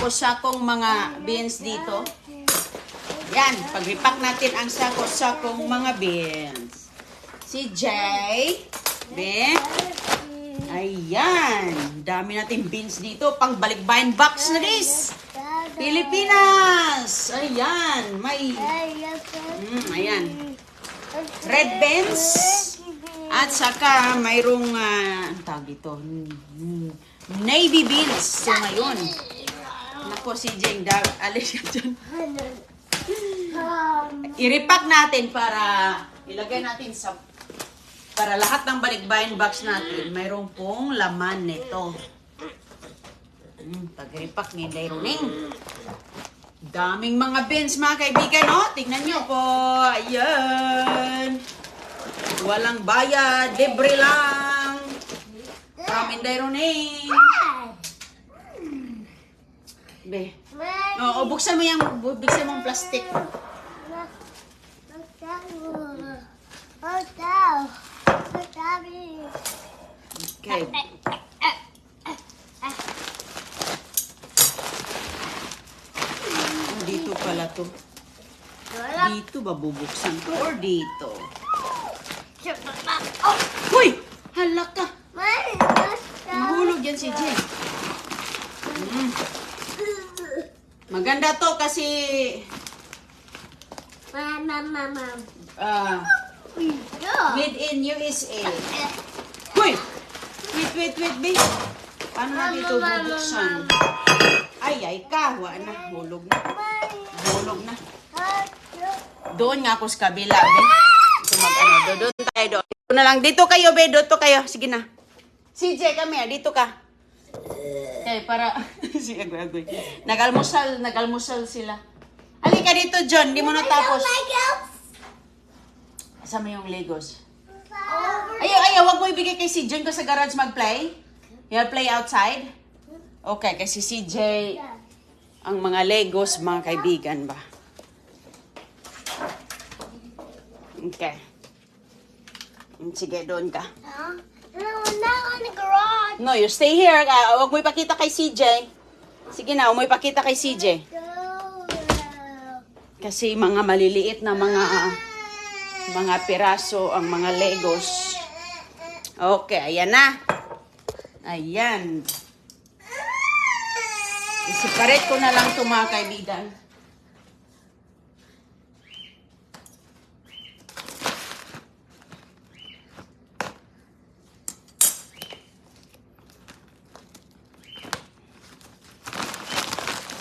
sako-sakong mga beans dito. Yan, pag-repack natin ang sako-sakong mga beans. Si Jay, Ben. Ayan, dami natin beans dito. Pang balikbayan box na this. Pilipinas. Ayan, may ayan. Red beans. At saka mayroong ang tawag ito, navy beans. So ngayon, nako si Jeng, alis ka dyan. I-repack natin para ilagay natin sa, para lahat ng balikbayan box natin, mayroong pong laman nito. Pag-repack ni Daironing. Daming mga beans mga kaibigan, no? Tingnan nyo po. Ayan. Walang bayad, libre lang. From Daironing. Be. O, buksan mo yung plastic. Okay. Dito pala to. Dito ba bubuksan to or dito? Uy! Hala ka! Mahulog yan si Jay. Maganda to kasi made in USA. Uy! Wait, babe. Paano na dito bubuksan? Ay, kahwa na. Hulog na. Doon nga ako sa kabila, be. Doon tayo doon. Dito na lang. Dito kayo, be. Dito kayo. Sige na. CJ, kami. Dito ka. Okay, para... si Agoy. Nagalmusal sila. Halika dito, John. Di mo natapos. Kasama yung Legos. Ayaw. Wag mo ibigay kay si John ko sa garage mag-play. You'll play outside? Okay, kasi si CJ, ang mga Legos, mga kaibigan ba? Okay. Sige, doon ka. No, not on the garage. No, you stay here. Huwag mo ipakita kay CJ. Sige na, huwag mo ipakita kay CJ. Kasi mga maliliit na mga piraso ang mga Legos. Okay, ayan na. Ayan. I-separate ko na lang ito mga kaibigan.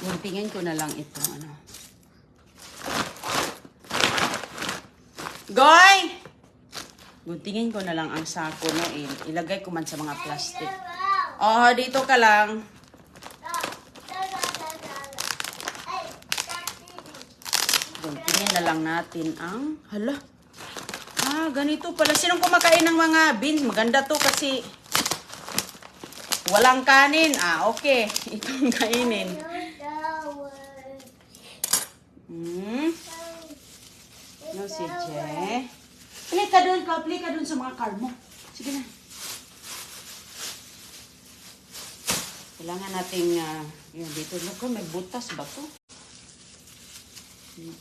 Guntingin ko na lang ito. Goy! Guntingin ko na lang ang sako. No? Ilagay ko man sa mga plastic. Oh, dito ka lang. Guntingin na lang natin ang... Hala. Ganito pala. Sinong kumakain ng mga beans? Maganda to kasi walang kanin. Okay. Itong kainin. No, si Je. Play ka dun sa mga car mo. Sige na. Kailangan nating, yun, dito. Look, may butas ba to?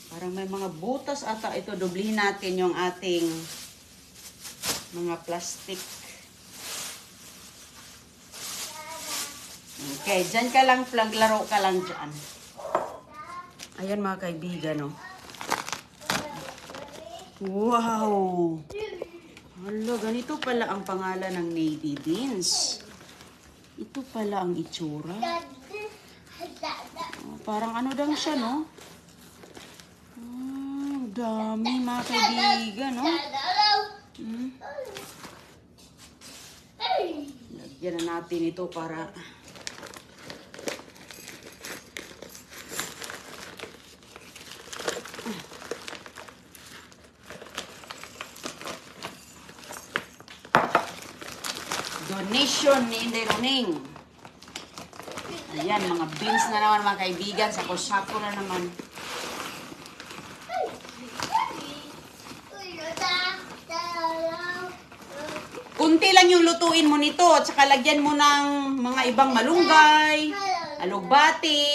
Parang may mga butas ata. Ito, dublihin natin yung ating mga plastic. Okay, dyan ka lang, laro ka lang dyan. Ayan mga kaibigan, oh. Wow! Hala, ganito pala ang pangalan ng navy beans. Ito pala ang itsura. Parang ano lang siya, no? Dami mga kaibigan, no? Lagyan na natin ito para... Donation ni Daironing. Ayan, mga beans na naman mga kaibigan. Sako-sako na naman. Kunti lang yung lutuin mo nito. At saka lagyan mo ng mga ibang malunggay. alugbati.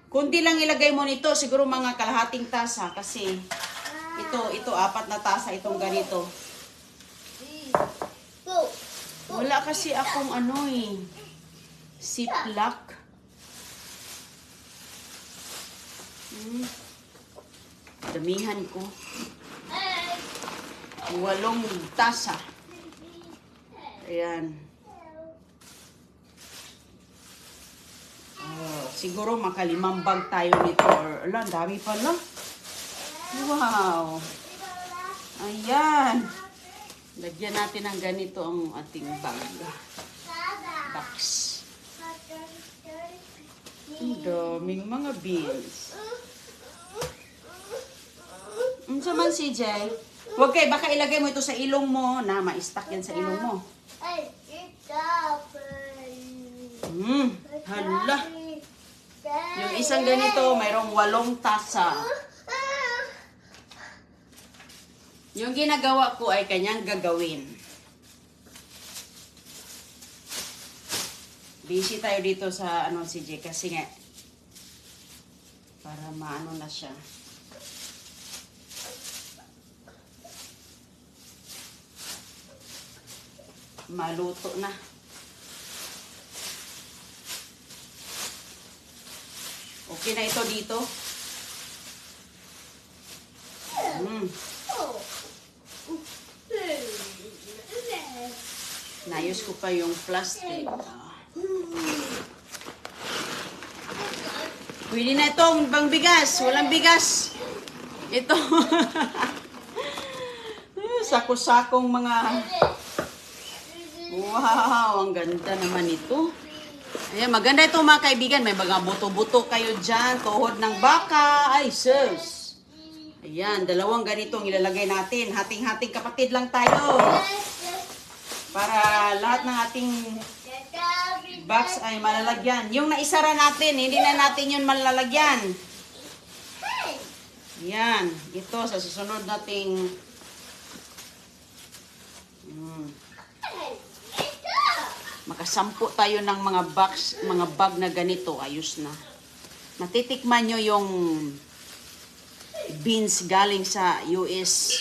Kunti lang ilagay mo nito, siguro mga kalahating tasa kasi ito 4 na tasa itong ganito. Wala kasi akong ziplock. Damihan ko. 8 tasa. Ayan. Siguro maka5 bag tayo nito. Or, ala, dami pala. Wow. Ayan. Lagyan natin ng ganito ang ating bag. Box. Ang daming mga beans. Unsa man CJ? Huwag kayo, baka ilagay mo ito sa ilong mo na ma-stack yan sa ilong mo. Hala. Yung isang ganito, mayroong 8 tasa. Yung ginagawa ko ay kanyang gagawin. Busy tayo dito sa CJ kasi nga para maano na siya. Maluto na. Okay na ito dito. Nayos ko pa yung plastic. Pwede na itong bang bigas. Walang bigas. Ito. Sako-sakong mga... Wow, ang ganda naman ito. Ayan, maganda ito mga kaibigan. May mga buto-buto kayo dyan. Tuhod ng baka. Ay, sus. Ayan, 2 ganitong ilalagay natin. Hating-hating kapatid lang tayo. Para lahat ng ating box ay malalagyan. Yung naisara natin, hindi na natin yun malalagyan. Ayan, ito sa susunod nating... Makasampu tayo ng mga box, mga bag na ganito, ayos na. Natitikman nyo yung beans galing sa US.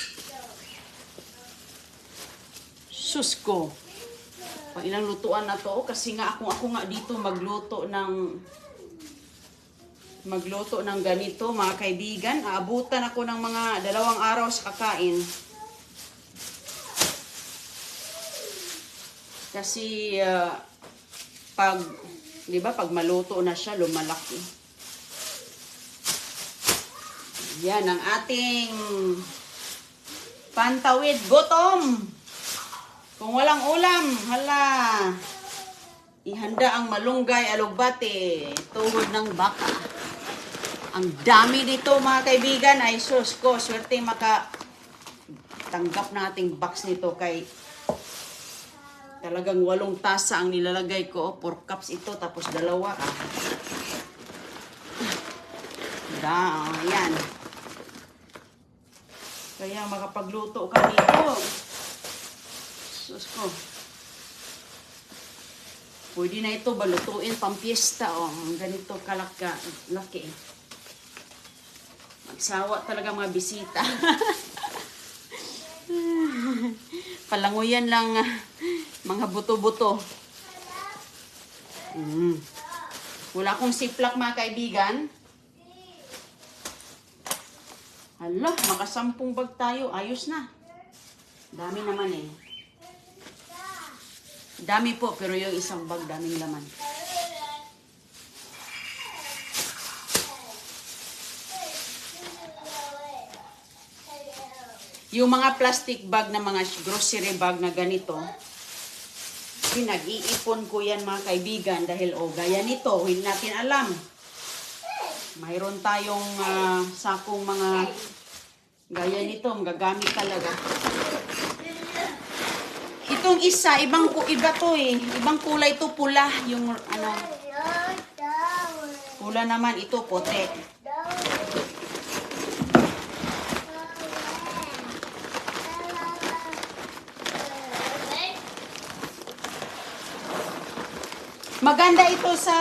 Sus ko. Pag ilang lutuan na to, kasi nga ako nga dito magluto ng ganito, mga kaibigan. Aabutan ako ng mga 2 araw sa kakain. Kasi pag maluto na siya, lumalaki. Yan ang ating pantawid gutom. Kung walang ulam, hala. Ihanda ang malunggay, alugbati, tuhod ng baka. Ang dami nito mga kaibigan. Ay sus ko, swerte makatanggap na ating box nito kay talagang 8 tasa ang nilalagay ko. 4 cups ito, tapos 2. Yan. Kaya makapagluto ka dito. Sus ko. Pwede na ito balutuin pampiesta. Ganito laki. Magsawa talaga mga bisita. Palanguyan lang mga buto-buto. Wala akong ziplock mga kaibigan. Hala, maka10 bag tayo. Ayos na. Dami naman eh. Dami po, pero yung isang bag daming laman. Yung mga plastic bag na mga grocery bag na ganito, pinag-iipon ko yan mga kaibigan dahil gaya nito, hindi natin alam. Mayroon tayong sakong mga gaya nito, magagamit talaga. Itong isa, iba to eh. Ibang kulay to, pula. Yung pula naman, ito puti. Maganda ito sa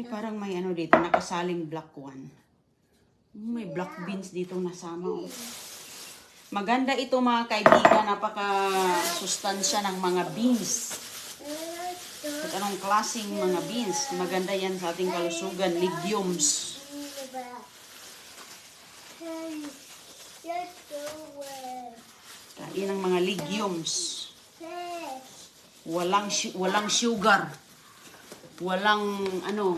Eh, parang may ano dito, nakasaling black one. May black beans dito nasama. Oh. Maganda ito mga kaibigan, napaka-sustansya ng mga beans. At anong klaseng mga beans? Maganda yan sa ating kalusugan, legumes. Kain ng mga legumes. Walang sugar. Walang ano,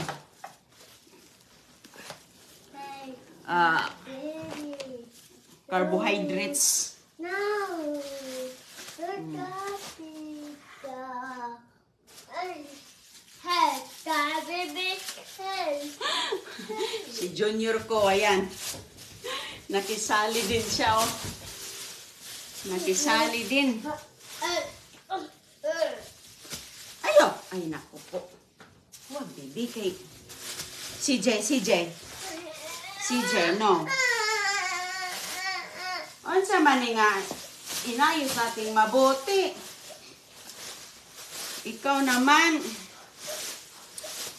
carbohydrates. No. Si Junior ko, ayan. Nakisali din siya, oh. Nakisali din. Ayo! Ay, naku po. Huwag, baby, kay... CJ, no. Unsa man nga, inayos nating mabuti. Ikaw naman.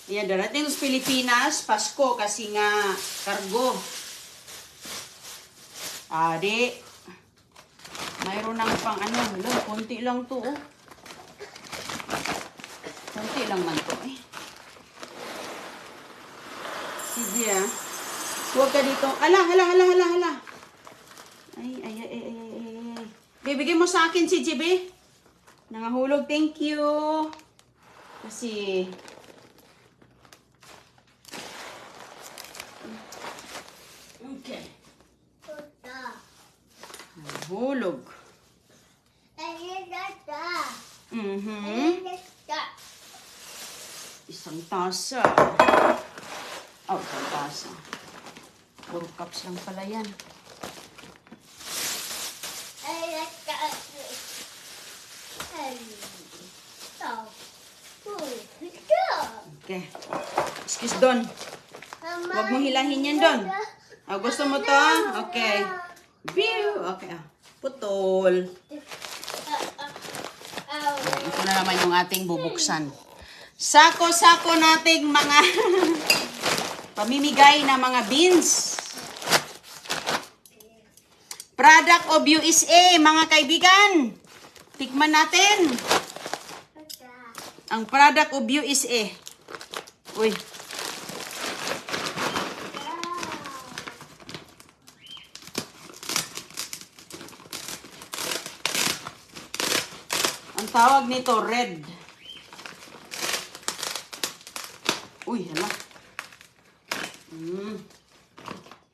Ayan, darating sa Pilipinas, Pasko, kasi nga, kargo. Adi, mayroon ng pang ano, konti lang to, oh. Konti lang man to, eh. Sige, ah. Huwag ka dito. Hala. Ay. Bibigyan mo sa akin si JB. Nangahulog, thank you. Kasi... Okay. Nangahulog. Isang tasa. Oh, isang tasa. 4 cups lang pala yan. Okay. Excuse Don. Huwag mo hilahin yan, Don. Oh, gusto mo to? Okay. View. Okay. Putol. Ito na naman yung ating bubuksan. Sako-sako nating mga pamimigay na mga beans. Product of USA, mga kaibigan. Tikman natin. Ang product of USA. Uy. Ang tawag nito, red. Uy, hala.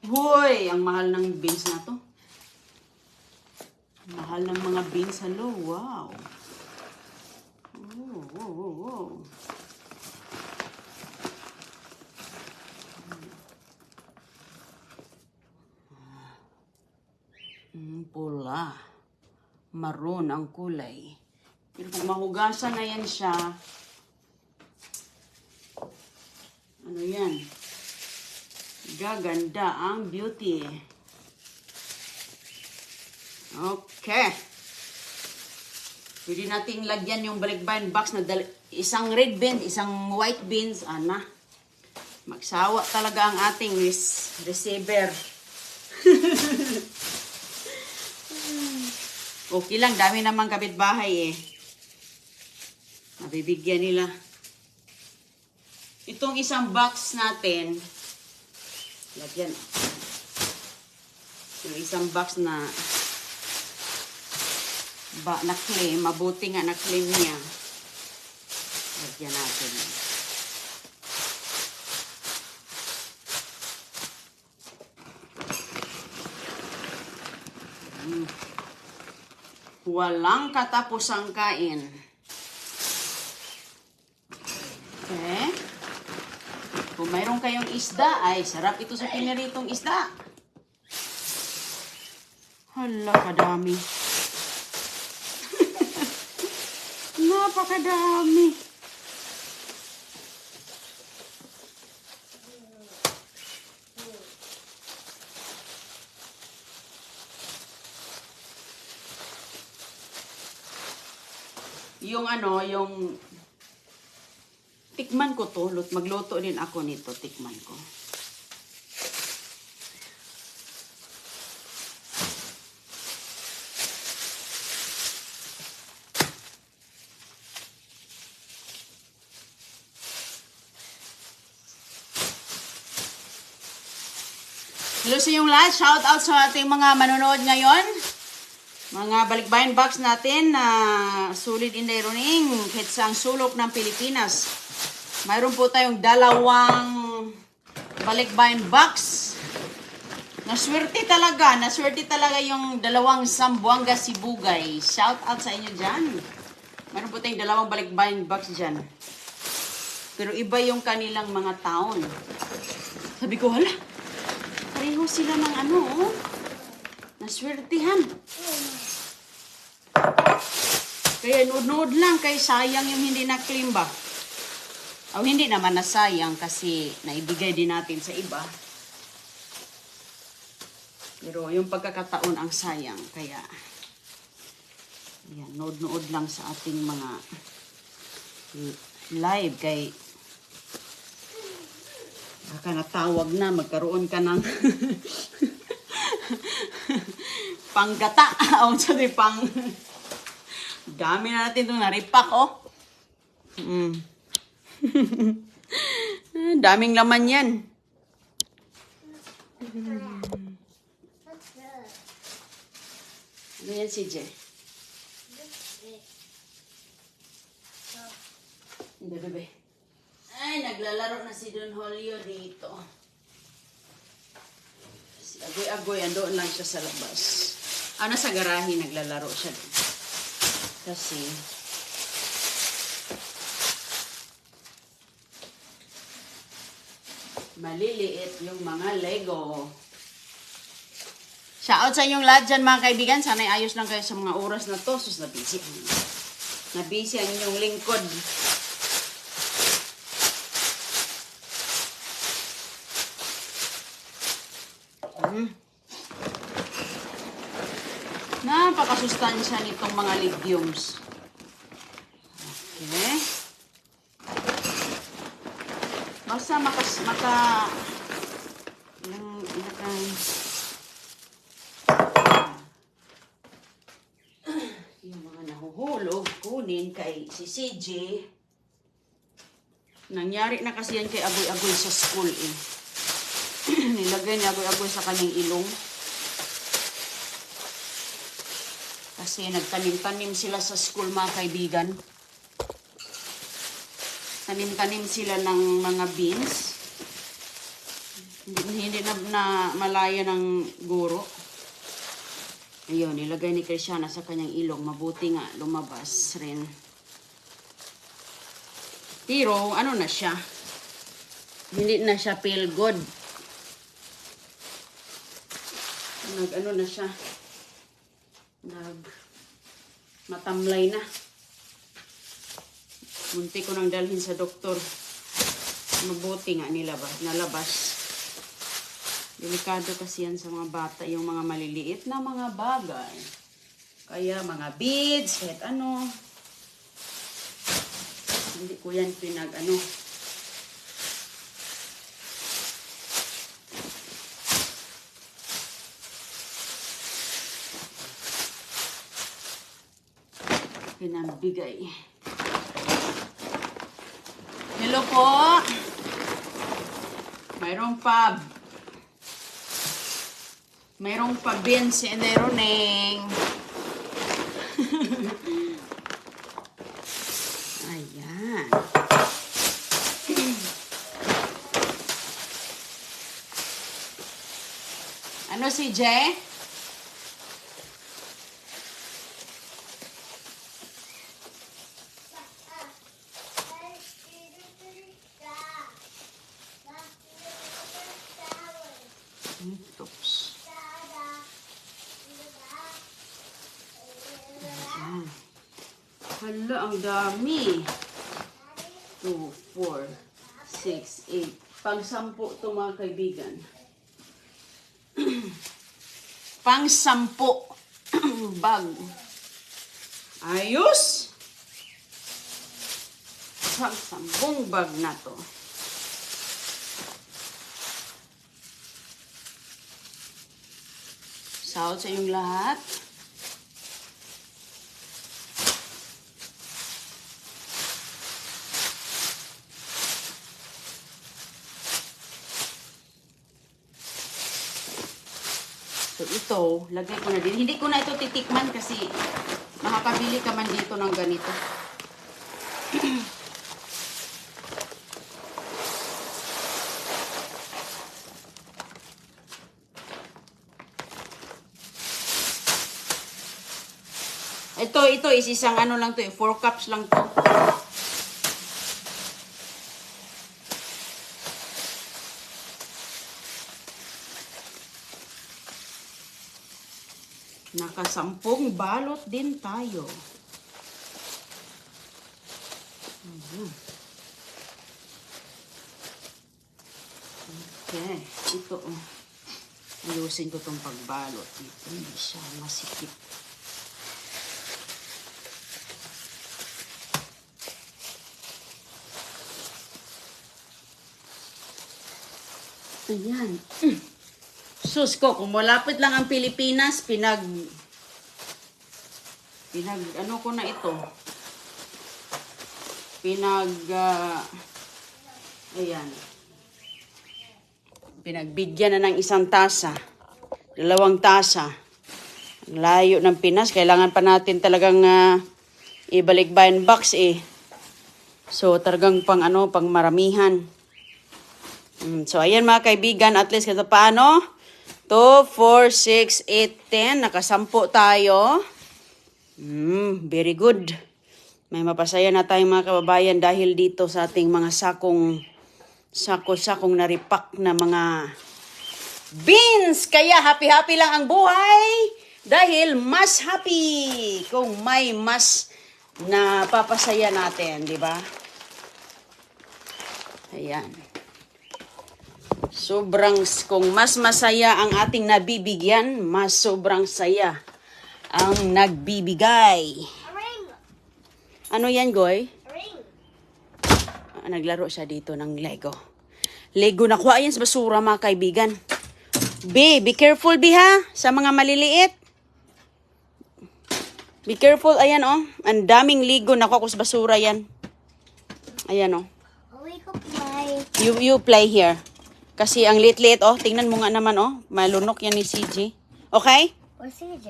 Hoy, ang mahal ng beans na to. Mahal ng mga beans. Hello, wow. Wow. Pula. Maroon ang kulay. Pero kung mahugasan na yan siya, ano yan? Gaganda ang beauty. Okay. Pwede nating lagyan yung balikbayan box na isang red beans, isang white beans. Ana. Magsawa talaga ang ating receiver. Okay lang, dami namang kapitbahay eh. Nabibigyan nila. Itong isang box natin, lagyan. Yung isang box na na-claim, mabuti nga na-claim niya. Lagyan natin. Walang katapusang kain. Okay. Kung mayroon kayong isda, ay sarap ito sa piniritong isda. Hala, kadami. Napakadami. Yung ano, yung Tikman ko to. Magluto din ako nito. Tikman ko. Hello sa inyong lahat. Shout out sa ating mga manonood ngayon. Mga balikbayan box natin na sulit in the running. Hitsang sulok ng Pilipinas. Mayroon po tayong dalawang balikbayan box. Naswerte talaga yung dalawang Sambuanga Sibugay. Shout out sa inyo dyan. Mayroon po tayong dalawang balikbayan box dyan. Pero iba yung kanilang mga taon. Sabi ko, hala, pareho sila ng naswertihan. Kaya nood lang kay sayang yung hindi na-claim ba. O hindi naman nasayang kasi naibigay din natin sa iba. Pero yung pagkakataon ang sayang. Kaya, yan, nood lang sa ating mga live kay baka natawag na, magkaroon ka ng panggata. O, sorry, dami na natin itong naripak, oh. Daming laman yan. Ano yan, CJ? Hindi, bebe. Ay, naglalaro na si Don Julio dito. Si Agoy-Agoy, andoon lang siya sa labas. Nasa garahe, naglalaro siya din. Kasi, maliliit yung mga Lego. Shoutout sa inyong lahat dyan mga kaibigan. Sana'y ayos lang kayo sa mga oras na to. Sus, nabisi. Nabisi ang inyong lingkod. Napakasustansya nitong mga legumes. Okay. Basta yung mga nahuhulog, kunin kay si CJ. Nangyari na kasi yan kay Agoy-Agoy sa school eh. Nilagay niya Agoy-Agoy sa kanyang ilong. Kasi nagtanim-tanim sila sa school mga kaibigan. Tanim-tanim sila ng mga beans. Hindi na malaya ng guro. Ayun, nilagay ni Cristiana sa kanyang ilong. Mabuti nga, lumabas rin. Pero, ano na siya? Hindi na siya feel good. Ano na siya? Matamlay na. Munti ko nang dalhin sa doktor. Mabuti nga nalabas. Delikado kasi yan sa mga bata, yung mga maliliit na mga bagay. Kaya mga beads, kahit ano. Hindi ko yan pinambigay. Hello po. Mayroong pa beans and running. Ayan. Ano si Jay? Oops. Ayan. Hala, ang dami. 2, 4, 6, 8. Pang-10 to mga kaibigan. Pang-10 bag. Ayos! Pagsambong bag na to. Shout sa inyong lahat. So ito, lagay ko na din. Hindi ko na ito titikman kasi makakabili ka man dito ng ganito. Ito is isang ano lang to, 4 cups lang to. Nakasampung balot din tayo. Okay, ito oh. Ayusin ko tong pagbalot. Hindi siya masikip. Ayan. Sus ko, kung malapit lang ang Pilipinas, ano ko na ito. Ayan. Pinagbigyan na ng isang tasa. 2 tasa. Ang layo ng Pinas. Kailangan pa natin talagang ibalik bayan box eh. So, talagang pang maramihan. So, ayan mga kaibigan, at least kasi paano? 2, 4, 6, 8, 10. Nakasampo tayo. Very good. May mapasaya na tayong mga kababayan dahil dito sa ating mga sako-sakong naripak na mga beans. Kaya happy-happy lang ang buhay dahil mas happy kung may mas na papasaya natin, di ba? Ayan. Kung mas masaya ang ating nabibigyan, mas sobrang saya ang nagbibigay. A ring. Ano yan, Goy? A ring. Naglaro siya dito ng Lego. Lego, nakuha yan sa basura, mga kaibigan. Be careful, ha? Sa mga maliliit. Be careful, ayan, oh. Ang daming Lego, nakuha ko sa basura yan. Ayan, oh. We could play. You play here. Kasi ang liit-liit, oh. Tingnan mo nga naman, oh. Malunok yan ni CJ. Okay? Or CJ.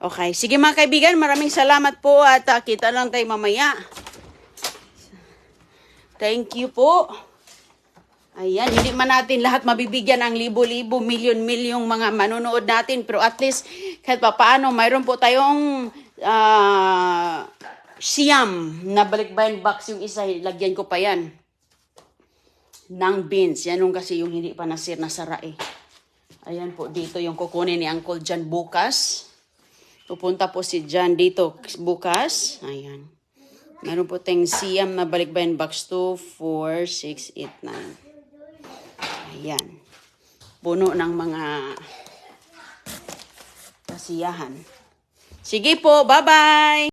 Okay. Sige mga kaibigan, maraming salamat po at kita lang tayo mamaya. Thank you po. Ayan, hindi man natin lahat mabibigyan ng libo-libo, milyon-milyong mga manonood natin. Pero at least, kahit pa paano, mayroon po tayong siyam na balikbayan box. Yung isa, lagyan ko pa yan ng beans. Yan yung kasi yung hindi pa nasira eh. Ayan po, dito yung kukunin ni Uncle John bukas. Pupunta po si John dito bukas. Ayan. Meron po tayong siyam na balikbayan box. 2, 4, 6, 8, 9. Ayan. Puno ng mga kasiyahan. Sige po, bye-bye!